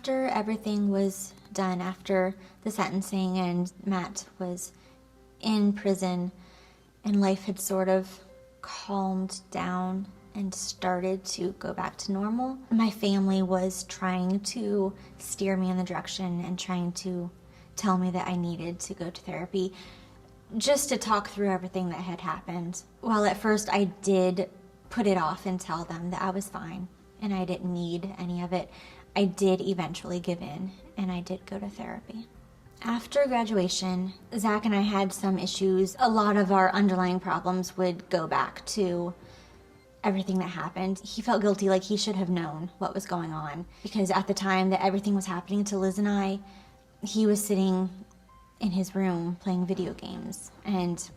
After everything was done, after the sentencing and Matt was in prison and life had sort of calmed down and started to go back to normal, my family was trying to steer me in the direction and trying to tell me that I needed to go to therapy just to talk through everything that had happened. Well, at first I did put it off and tell them that I was fine and I didn't need any of it. I did eventually give in and I did go to therapy. After graduation, Zach and I had some issues. A lot of our underlying problems would go back to everything that happened. He felt guilty, like he should have known what was going on, because at the time that everything was happening to Liz and I, he was sitting in his room playing video games, and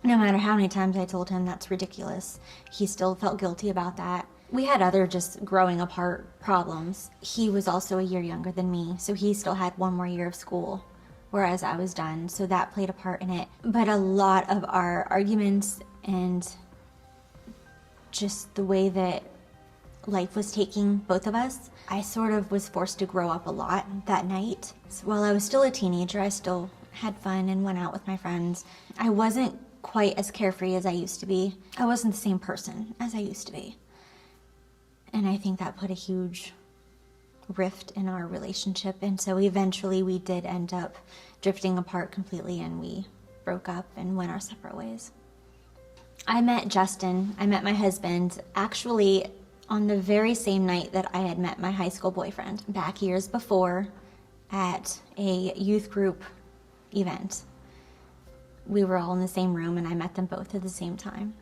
no matter how many times I told him that's ridiculous, he still felt guilty about that. We had other just growing apart problems. He was also a year younger than me, so he still had one more year of school, whereas I was done, so that played a part in it. But a lot of our arguments and just the way that life was taking both of us, I sort of was forced to grow up a lot that night. So while I was still a teenager, I still had fun and went out with my friends. I wasn't quite as carefree as I used to be. I wasn't the same person as I used to be. And I think that put a huge rift in our relationship. And so eventually we did end up drifting apart completely, and we broke up and went our separate ways. I met Justin, I met my husband, actually on the very same night that I had met my high school boyfriend, back years before at a youth group event. We were all in the same room and I met them both at the same time.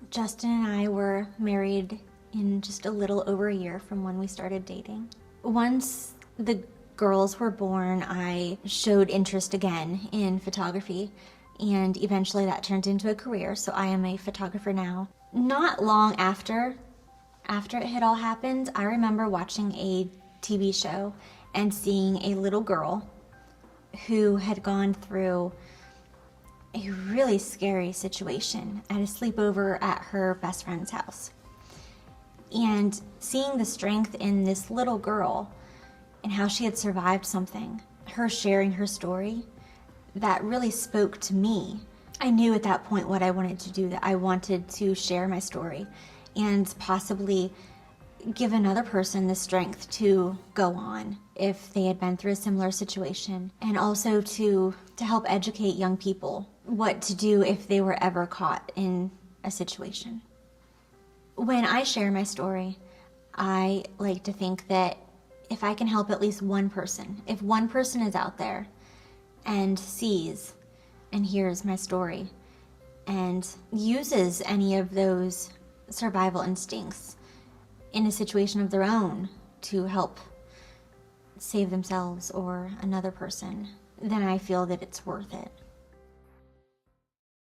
Justin and I were married in just a little over a year from when we started dating. Once the girls were born, I showed interest again in photography, and eventually that turned into a career, so I am a photographer now. Not long after it had all happened, I remember watching a TV show and seeing a little girl who had gone through a really scary situation at a sleepover at her best friend's house. And seeing the strength in this little girl and how she had survived something, her sharing her story, that really spoke to me. I knew at that point what I wanted to do, that I wanted to share my story and possibly give another person the strength to go on if they had been through a similar situation, and also to help educate young people what to do if they were ever caught in a situation. When I share my story, I like to think that if I can help at least one person, if one person is out there and sees and hears my story and uses any of those survival instincts in a situation of their own to help save themselves or another person, then I feel that it's worth it.